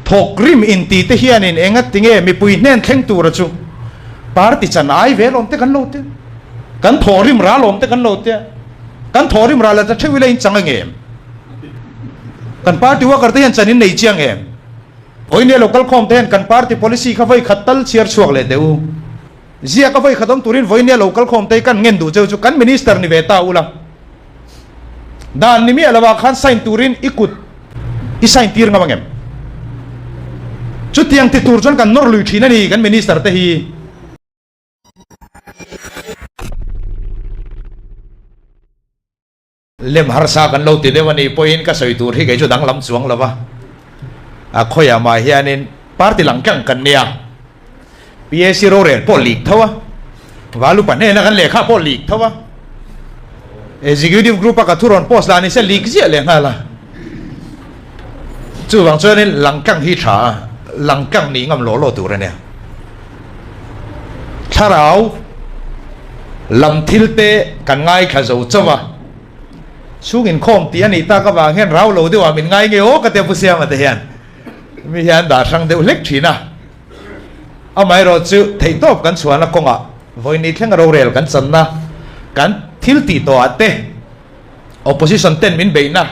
thok rim in ti te hian in engat tinge mi pui nen thleng tur chu party chan ai ve lom te kan lo te kan thorim ra lom te kan lo te kan thorim ra la ta thewile in chang ngem kan party wa karte hian chanin nei chiang em oine local khom ten kan party policy kha vai khatal chiar chuak le deu zia ka vai khatom turin voine local khom te kan ngen du cheu chu kan minister ni ve ta ula dan ni mi alawa khan sign turin ikut i sign tir nga bangem chu tiang ti tur chon kan nor lui thina ni kan minister te hi lem har sa kan lo ti dewani point ka soi tur hi ge chu dang lam chuang lawa a khoya ma hianin party langkang kan nia PSC ro re polik thawa walu pane na kan lekha polik thawa executive group ka thuron post la ni se lik zia le ngala chu wang chuan in langkang hi tha langkang ni ngam lo lo tur ne tharau lam thilte kan ngai kha zo chawa sungin khom ti ani ta ka wang hen rau lo de wa min ngai nge o ka te pusia ma te hian mi hian da sang de lek thina amai ro chu thei top kan chuan konga voini thleng ro rel kan channa kan thil ti to ate opposition ten min beina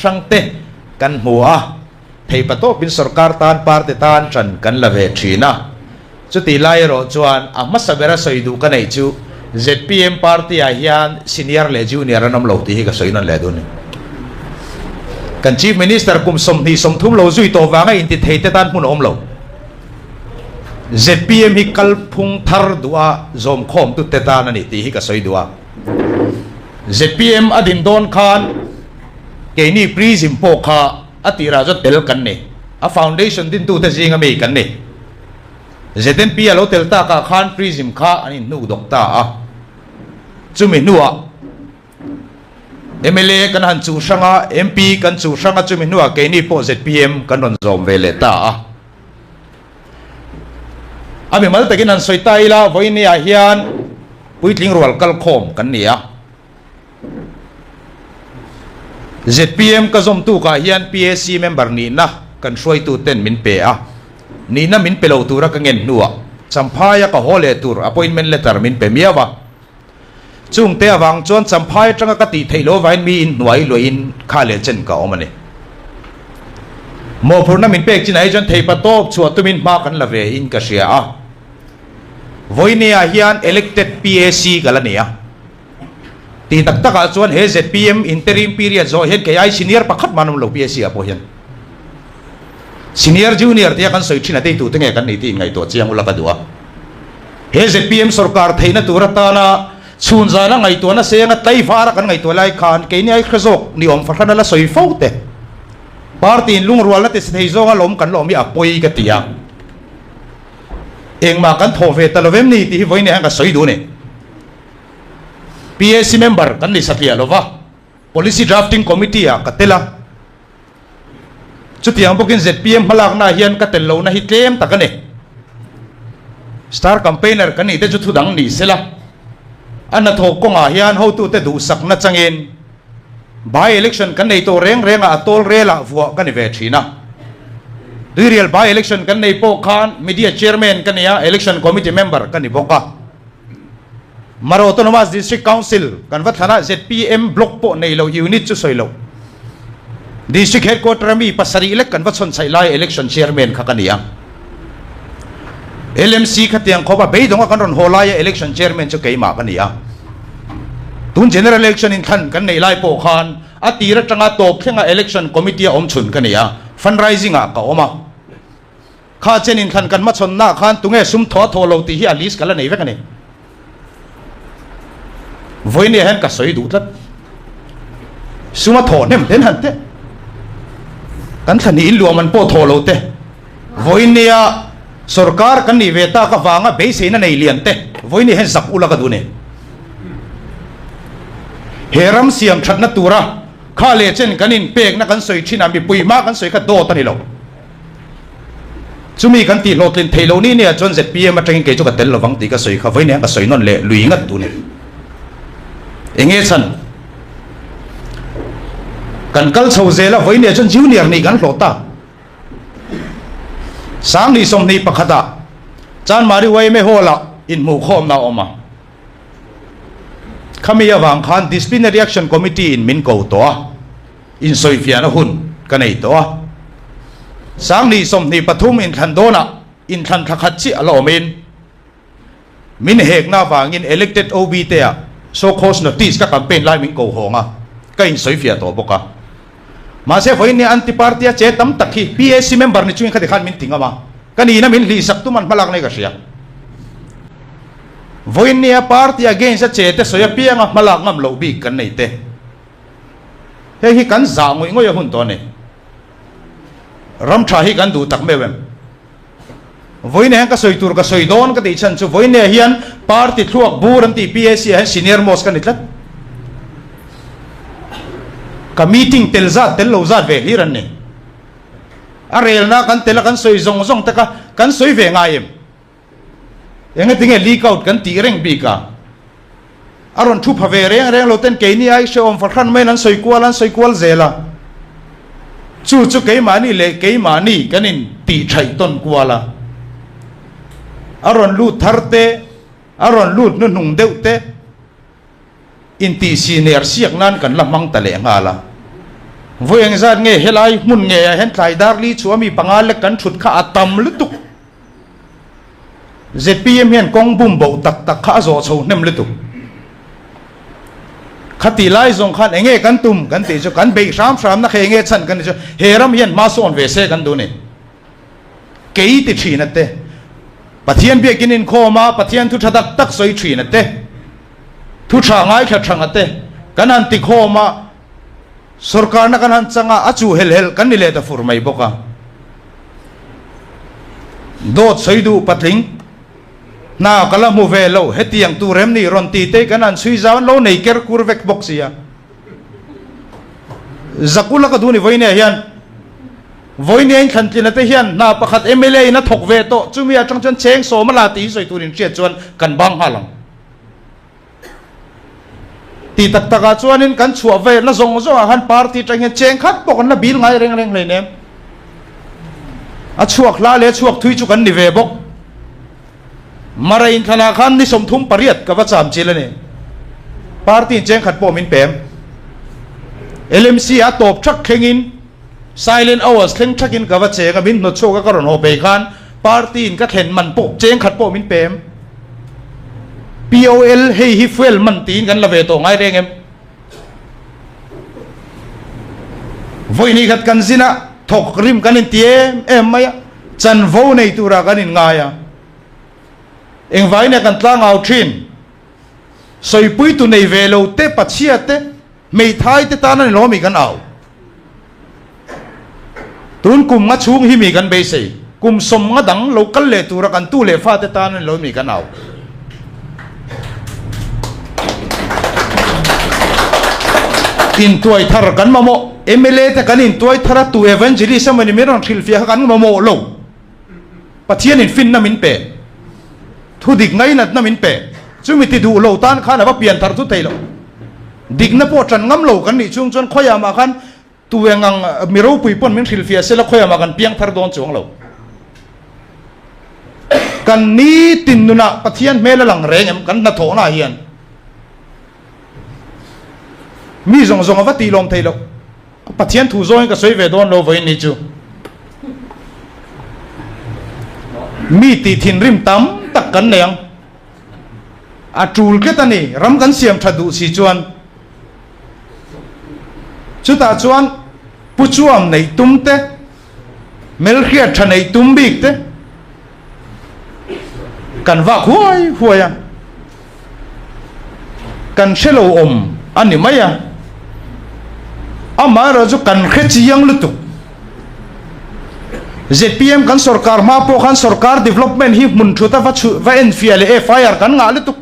sang te kan hua thei pato bin sarkar tan party tan tran kan lave thina chu ti lai ro chuan amma sabera soidu kan ei chu ZPM party a hian senior le junior anam lo ti hi ka soinan le dun kan chief minister kum som ni som thum lo zui to wanga in ti thei te tan mun om lo ZPM hi kal phung thar duwa zom khom tu te tan ani ti hi ka soi duwa ZPM adin don khan ke ni prism po kha atira jo tel kan ne a foundation din tu te jinga me kan ne ZNP alo tel ta ka khan prism kha ani nu dokta a chumi nuwa MLA kan han chu sanga MP kan chu sanga chumi nuwa ke ni po ZPM kan ron zom vele ta a ami mal takin an soitai la voini a hian puitling rual kal khom kan nia ZPM ka zom tu ka hian PSC member ni na kan shroi tu ten min pe a ni na min pelo tura ka ngen nuwa champhaya ka hole tur appointment letter min pe miawa chung te awang chon champhai tanga ka ti theilo vain mi in nuai loin khale chen ka omani mo phurna min pek chin ai jon thei patop chuat tumin ma kan lave in ka sia a voini a hian elected PSC galania ti tak taka chuan he ZPM interim period zo hen ke ai senior pakhat manum lo PSC a po hian senior junior te kan soi thina te tu te nge kan ni ti ngai to chiang ula ka duwa he ZPM sarkar theina turata na chunza na ngai to na senga tai fara kan ngai to lai khan ke ni ai khazok ni om fathana la soi fote party in lung rual na te sei zo nga lom kan lom mi apoi ka tia eng ma kan tho ve talovem ni ti voine ang ka soi du ne PSC member kan ni sakia lova policy drafting committee a katela chutiang bokin ZPM halak na hian ka tel lo na hi tlem takane star campaigner kan ni te chu thudang ni sela anna thok ko nga hian ho tu te du sak na changin by election kan nei to reng a atol rela vuwa kan ve thina real by election kan nei po khan media chairman kan ya election committee member kan ni boka maro autonomous district council kan va thana ZPM block po nei lo unit chu soilo district headquarter mi pasari elect kan va chon chai lai election chairman kha kan ya LMC khatiang khoba beidonga kan ron holaya election chairman chu keima kan ya tun general election in khan kan nei lai po khan atira tanga top thenga election committee om chun kan ya fundraising a ka oma kha chen in khan kan ma chon na khan tunge sum tho tho lo ti hi a list kala nei ve kan ni voini hen ka soi du tat suma tho nem den han te kan thani ilwa man po tho lo te voini a sarkar kan ni veta ka wanga be seina nei lian te voini hen sak ula ka du ne heram siam thatna tura khale chen kanin pek na kan soi thina mi puima kan soi kha do tani lo chumi kan ti lotlin theilo ni ne chon ZPM atang ke chu ka tel lowang ti ka soi kha voine ka soi non le lui ngat tu ne enge chan kan kal chho zela voine chon junior ni kan hlota sáng ni som ni pakhata chan mari wai me hola in mu khom na oma khami awang khan disciplinary action committee in min ko to in soifia na hun kanei to sáng ni som ni pathum in than dona in than thakhat chi alo min hek na wangin elected OB te a so cause notice ka campaign lai min ko honga ka in soifia to boka ma se voi ni anti party che tam takhi PSC member ni chuin khati khan min tinga ma kani na min li sak tu man malak nei ka sia voi ni a party against a che te soya pianga malak ngam lo bi kan nei te he hi kan za ngoi ngoi hun to ne ram tha hi kan du tak mewem voi ne ka soi tur ka soi don ka ti chan chu voi ne hian party thuak bur an ti PSC ha senior most kan itlat ka meeting telza tello za ve hiran ne arel na kan tela kan soi zong zong ta kan soi ve ngaim enga tinge leak out kan ti reng bi ka aron thu phave reng reng lo ten ke ni ai she om fakhan men an soi kwal zela chu ke mani le ke mani kanin ti thai ton kwala aron lut tharte aron lut nu nung deute inti senior siak nan kan lamang tale ngala voyang zat nge helai mun nge hen thlai dar li chuami pangal kan thut kha atam lutuk ZPM hian kong bum bo tak tak kha zo chho nem lutuk khati lai zong khan enge kan tum kan ti chu kan be ram na khe nge chan kan chu heram hian ma son ve se kan du ne kei ti thina te pathian bia kinin khoma pathian thu thatak tak soi thina te thu tha ngai kha thanga te kanan ti khoma sarkar na kanan changa achu hel kan ni le ta furmai boka dot soidu patling na kala mu ve lo hetiang tu rem ni ron ti te kanan sui zawan lo nei ker kurvek boxia zakula ka duni voine hian voine in khantlina te hian na pakhat MLA na thok ve to chumi atang chan cheng so mala ti soi turin che chuan kan bang halang ti tak taka chuanin kan chhuak ve na zong han party tang hian cheng khat pok na bil ngai reng reng leinem a chhuak la le chhuak thui chu kan ni ve bok mara in thana khan ni som thum pariat ka wa cham chilane party cheng khat po min pem LMC a top thak khengin silent hours thleng thakin ka wa che ka min no choka ka ron ho pe khan party in ka thlen man po cheng khat po min pem POL hey hi fuel man tin kan la ve to ngai reng em voi ni khat kan zina thok rim kan in tiem em maya chan vo nei tura kan in ngaya eng vai na kan tlang out thin soi pui tu nei ve lo te pachia te mei thai te ta na lo mi kan au tun kum nga chung hi mi kan be sei kum som nga dang local le tura kan tu le fa te ta na lo mi kan au in tuai thar kan mamo MLA te kan in tuai thara tu evangelism ani meron thil fia kan mamo lo pathian in fin na min pe thu dik ngai nat na min pe chumi ti du lo tan khan ba pian thar thu teilo dik na po tran ngam lo kan ni chung chon khoya ma khan tu wengang miro pui pon min thil fia sela khoya ma kan piang thar don chuang lo kan ni tin nuna pathian mela lang reng em kan na tho na hian mi zong zong va ti lom thailo pathian thu zoi ka soi ve don lo voi ni chu mi ti thin rim tam tak kan neng a tul ke tani ram kan siam thadu si chuan chuta chuan pu chuam nei tum te mel khia tha nei tum bik te kan va huaya kan shelo om ani maya amara ju kan khechi yang lutu ZPM kan sarkar ma po kan sarkar development hi mun thuta va enfiale FIR kan nga lutu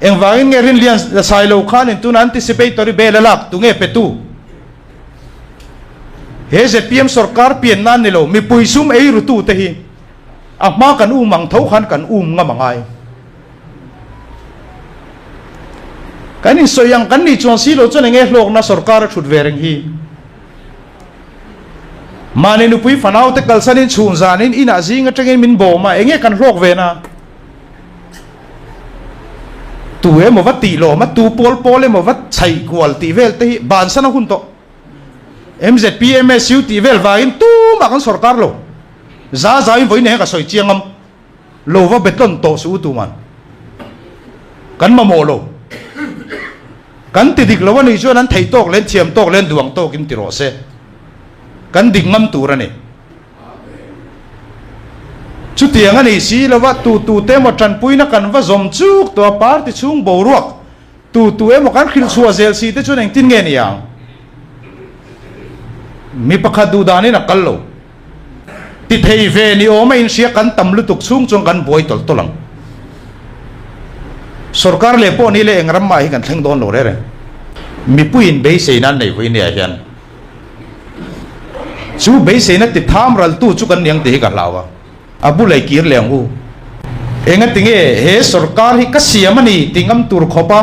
eng wangin nge rin lian silo khan in tun anticipatory belalak tunge petu he ZPM sarkar pian nan nilo mi puisum ei rutu te hi ama kan mang thau khan kan nga mangai kan in soyang kan ni chon si lo chon nge hlok na sarkar thut vereng hi mà nên upui fanau te kalsanin chun zanin ina zinga tengin min bo ma enge kan rok ve na tu e mo wat ti lo ma tu pol e mo wat chai kwal ti vel te ban sana hun to MZPMSU ti vel va in tu ma kan sarkar lo za in voi ne ka soi chiangam lo va beton to su tu man kan ma mo lo kan ti dik lo wa ni chuan an thei tok len thiam tok len duang tok in ti ro se kan dik ngam tu ra ni chu tiang ani si lo wa tu te mo tran pui na kan va zom chuk to par ti chung bo ruak tu e mo kan khil chua zel si te chuan eng tin nge ni yang mi pakhat du dani na kal lo ti thei ve ni o ma in sia kan tam lu tuk chung chung kan boi tol tolang sarkar le po ni le engram ma hi kan thleng don lo re mi puin be se nan nei voi ne hian chu be se na ti tham ral tu chu kan niang te ka lawa abu lai kir leng u enga tinge he sarkar hi ka siamani tingam tur khopa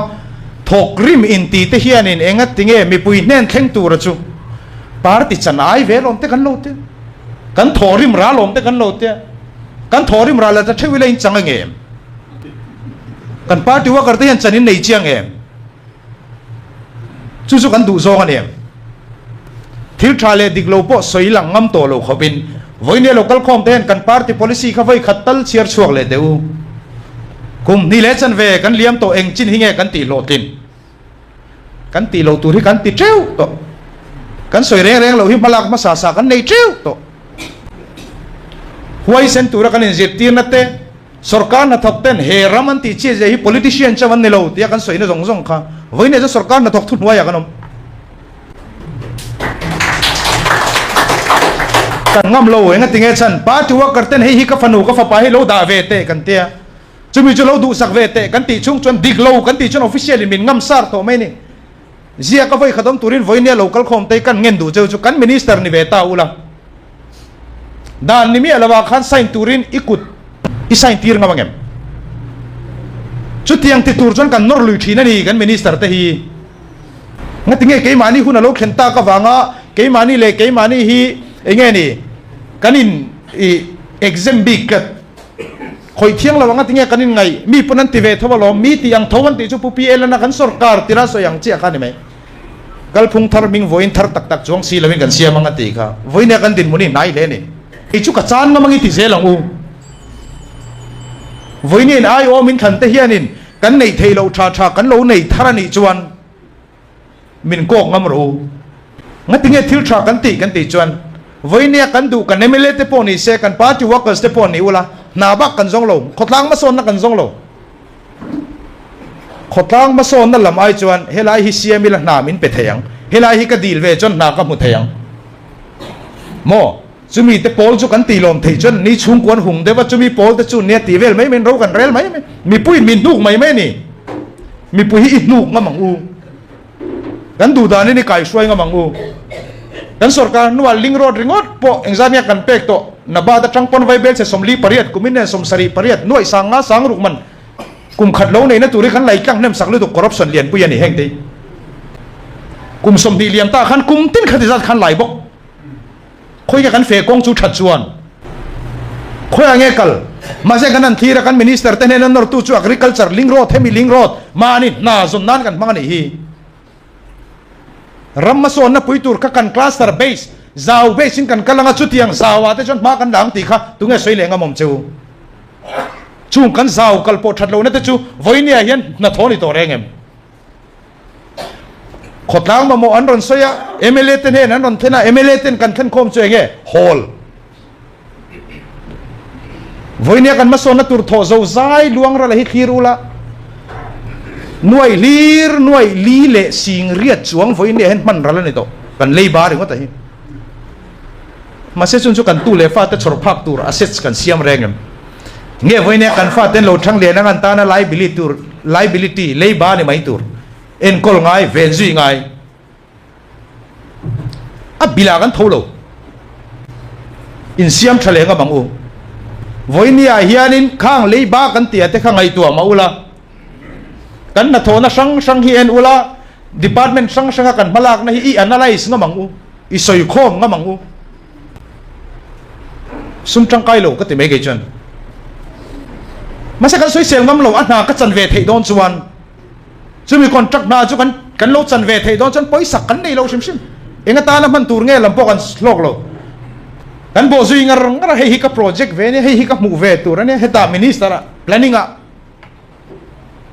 thok rim in ti te hian in enga tinge mi pui nen thleng tur chu party chan ai ve lom te kan lo te kan thorim ra lom te kan lo te kan thorim ra la ta thewile in chang nge kan party wa karte yan chanin nei chiang em chu kan du zong ani thil thale diklo po soilang ngam to lo khobin voine local khom ten kan party policy kha vai khatal chiar chuak le deu kum ni le chan ve kan liam to eng chin hinge kan ti lo tin kan ti lo tu ri kan ti treu to kan soi reng lo hi malak ma sa kan nei treu to Huaisen tu ra kan in zit tir na te sarkar na thok ten he raman ti che je hi politician chawan ne lo tia kan soi na zong kha voine je sarkar na thok thun wa ya kanom kan ngam lo enga tinge chan pa tu wa karten hi ka fanu ka fa pa hi lo da ve te kan tia chumi chu lo du sak ve te kan ti chung chon dik lo kan ti chon official min ngam sar to mai ni zia ka voi khadom turin voine local khom te kan ngen du chu kan minister ni ve ta ula dan ni mi alawa khan sign turin ikut i sign tir ngam chu tiang ti tur chon kan nor lui thina ni kan minister te hi ngatinge ke mani hun lo khenta ka wanga ke mani le ke mani hi enge ni kanin exam big kat khoi thiang la wanga tinge kanin ngai mi punan ti ve thawalo mi ti ang thowan ti chu pu pl na kan sarkar tira so yang chia khan mai kal phung thar ming voin thar tak tak chong si lawin kan sia manga ti kha voina kan din muni nai le ni i chu ka chan ma mangi ti zelang u voini in ai o min than te hianin kan nei thei lo tha kan lo nei tharani chuan min kok ngam ro ngatinge thil tha kan ti chuan voinia kan du kan emele te poni se kan party workers te poni ula na bak kan zong lo khotlang ma son na kan zong lo khotlang ma son na lam ai chuan helai hi siamila na min pe theyang helai hi ka dil ve chon na ka mu theyang mo chumi te pol chu kan ti lom thei chon ni chung kwan hung de wa chumi pol te chu ne ti vel mai men ro kan rel mai mi pui min nuk mai ni mi pui hi nuk ngamang u kan du da ni kai suai ngamang u kan sarkar nual ling road ringot po engzamia kan pek to na ba da trangpon vai bel se somli pariat kumin ne som sari pariat noi sanga sang ruk man kum khat lo nei na turi kan lai kang nem sak lu to corruption lian pu yani heng te kum som di liam ta khan kum tin khati zat khan lai bok khoi ka kan fe kong chu that chuan khoi ange kal ma se kan an thira kan minister te ne nor tu chu agriculture ling road hemi ling road mani na zon nan kan mangani hi Ramason na puitur ka kan cluster base zau base in kan kalanga chutiang zawa te chon ma kan dang ti kha tunge soi lenga mom chu chung kan zau kal po thatlo na te chu voinia hian na thoni to rengem khotlang ma mo an ron soya MLA ten he an ron thena MLA ten kan than khom chuenge hall voinia kan ma son na tur tho zo zai luang ra la hi khirula nuai li le sing riat chuang voi ne hen man rala ni to kan lei bar ngo ta hi ma se chun chu kan tu le fa ta chor phak tur assets kan siam rengem nge voi ne kan fa ten lo thang le na kan ta na liability lei ba ni mai tur en kol ngai ven zui ngai a bila kan tholo in siam thale nga bangu voi ni a hianin khang lei ba kan tia te khang ai tu ma ula kan na thona sang hi en ula department sang kan malak na hi analyze nga mangu i soi khom nga mangu sum trăng kai lo ka ti me ge chon ma se kan soi sel ngam lo a na ka chan ve thei don chuan chu mi contract na chu kan lo chan ve thei don chan poi sak kan nei lo sim sim enga ta na man tur nge lam po kan slok lo kan bo zui ngar hei hi ka project ve ne hei hi ka mu ve tur ne heta minister planning a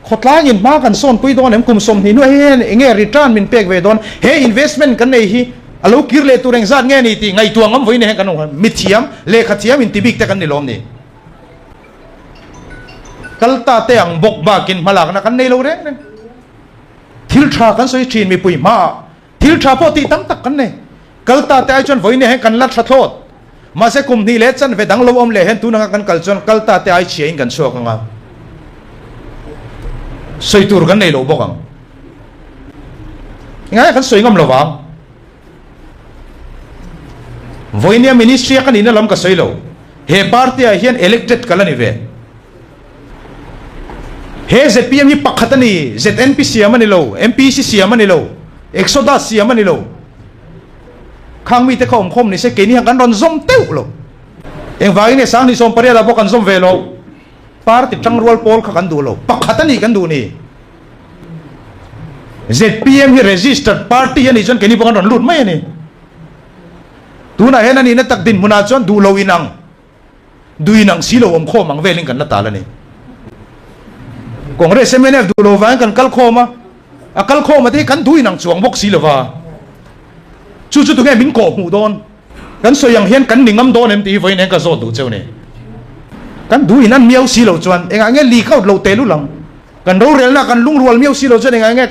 khotlang in ma kan son pui don em kum som ni no he enge return min pek ve don he investment kan nei hi alo kirle tureng zat nge ni ti ngai tuangam voi ne kan no mithiam le khathiam in tibik te kan ni lom ni kalta te ang bok ba kin malak na kan nei lo reng thil tha kan soi thin mi pui ma thil tha po ti tam tak kan ne kalta te ai chon voi ne he kan lat thatot ma se kum ni le chan ve dang lo om le hen tu na kan kal chon kalta te ai chie in kan so ka nga soi tur kan nei lo bokang ngai kan soi ngam lo wang voinia ministry kan ina lam ka soi lo he party a hian elected kalani ve he zpm ni pakhatani znp siam ani lo mpc siam ani lo exodus siam ani lo khang mi te khom ni se ke ni kan ron zom teu lo eng vai ne sang ni som paria la bokan zom ve lo party changrol pol kha kan du lo pakhatani kan du ni zpm hi registered party ani jon ke ni bokan ron lut mai ani tu na hen ani na tak din muna chon du lo inang duinang silo om kho mang veling kan la tala ni Congress MNF du lo van kan kal khoma akal khoma te kan duinang chuang bok silova chu tu nge min ko mu don kan so yang hian kan ningam don em ti voi ne ka zo du cheu ne kan duinan miau silo chuan enga nge li kaut lo te lu lang kan ro rel na kan lung rual miau silo chuan enga nge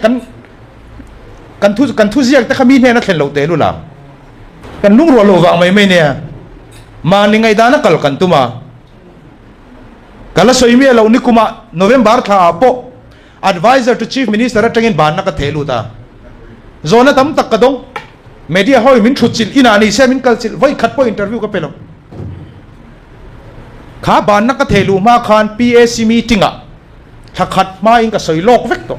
kan thu ziak te khami ne na thlen lo te lu lang kan lung rual lo wang mai mai ne ma ni ngai da na kal kan tuma kala soi mi lo ni kuma November tha po advisor to chief minister atangin ban na ka thelu ta zona tam tak ka dong media hoi min thuchil ina ni se min kalchil voi khat po interview ka pelo kha ban na ka thelu ma khan PAC meeting a thakhat ma in ka soi lok vek to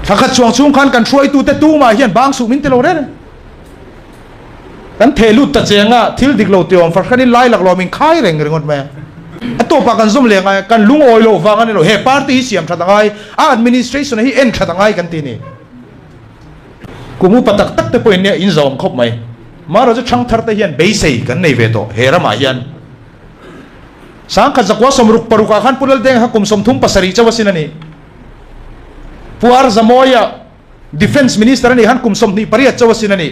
thakhat chuang chung khan kan throi tu te tu ma hian bang su min te lo re kan thelu ta chenga thil dik lo tiom far khanin lai lak lo min khai reng rengot me ato pa kan zum le ngai kan lung oi lo wa kan lo he party siam thatangai a administration hi en thatangai kan ti ni kumu patak tak te point ne in zom khop mai maro ju thang thar te hian be sei kan nei ve to hera ma hian sang kha zakwa somruk paruka khan pulal deng ha kum som thum pasari chawasin ani puar zamoya defense minister ani han kum som ni pariya chawasin ani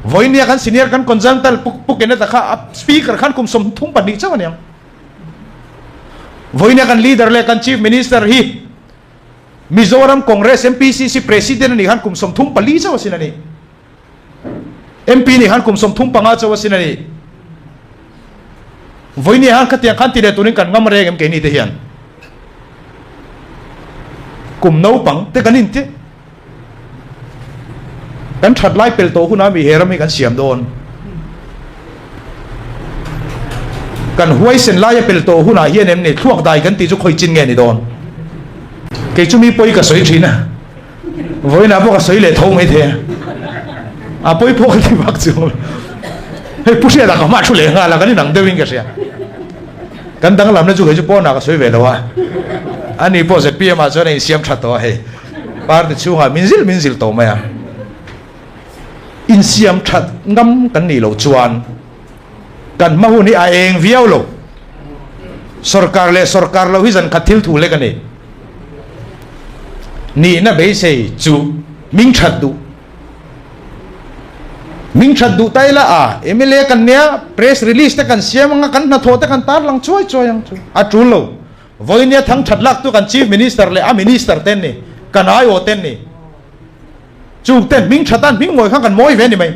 voinia kan senior kan consultant puk ene ta kha speaker kan kum som thum pani chawan yang voinia kan leader le kan chief minister hi Mizoram Congress MPC si president ni han kum som thum pali chawasin ani MP ni han kum som thum panga chawasin ani voinia han khatia khan ti le tunin kan ngam re gem ke ni te hian kum no pang te kanin te kan that lai pel to huna mi hera mi kan siam don kan Huaisen lai pel to huna hian em ni thuak dai kan ti chu khoi chin nge ni don ke chu mi poi ka soi thina voi na bo ka soi le thau mai the a poi po ti bak chu he pu sia da ka ma chu le nga la kan nang de wing ka sia kan dang lam na chu ke chu po na ka soi ve lo wa ani po se pia ma cho nei siam that to he par de chu ha min zil to ma in siam that ngam kan ni lo chuan kan ma hu ni a eng viau lo sarkar lo hi jan khathil thu le kan ni na be sei chu ming that du tai la a MLA kan nia press release te kan siam nga kan na tho te kan tar lang choi yang chu a tu lo voi nia thang that lak tu kan chief minister le a minister ten ni kan ai o ten ni chu ten ming thatan ming moi khang kan moi ve ni mai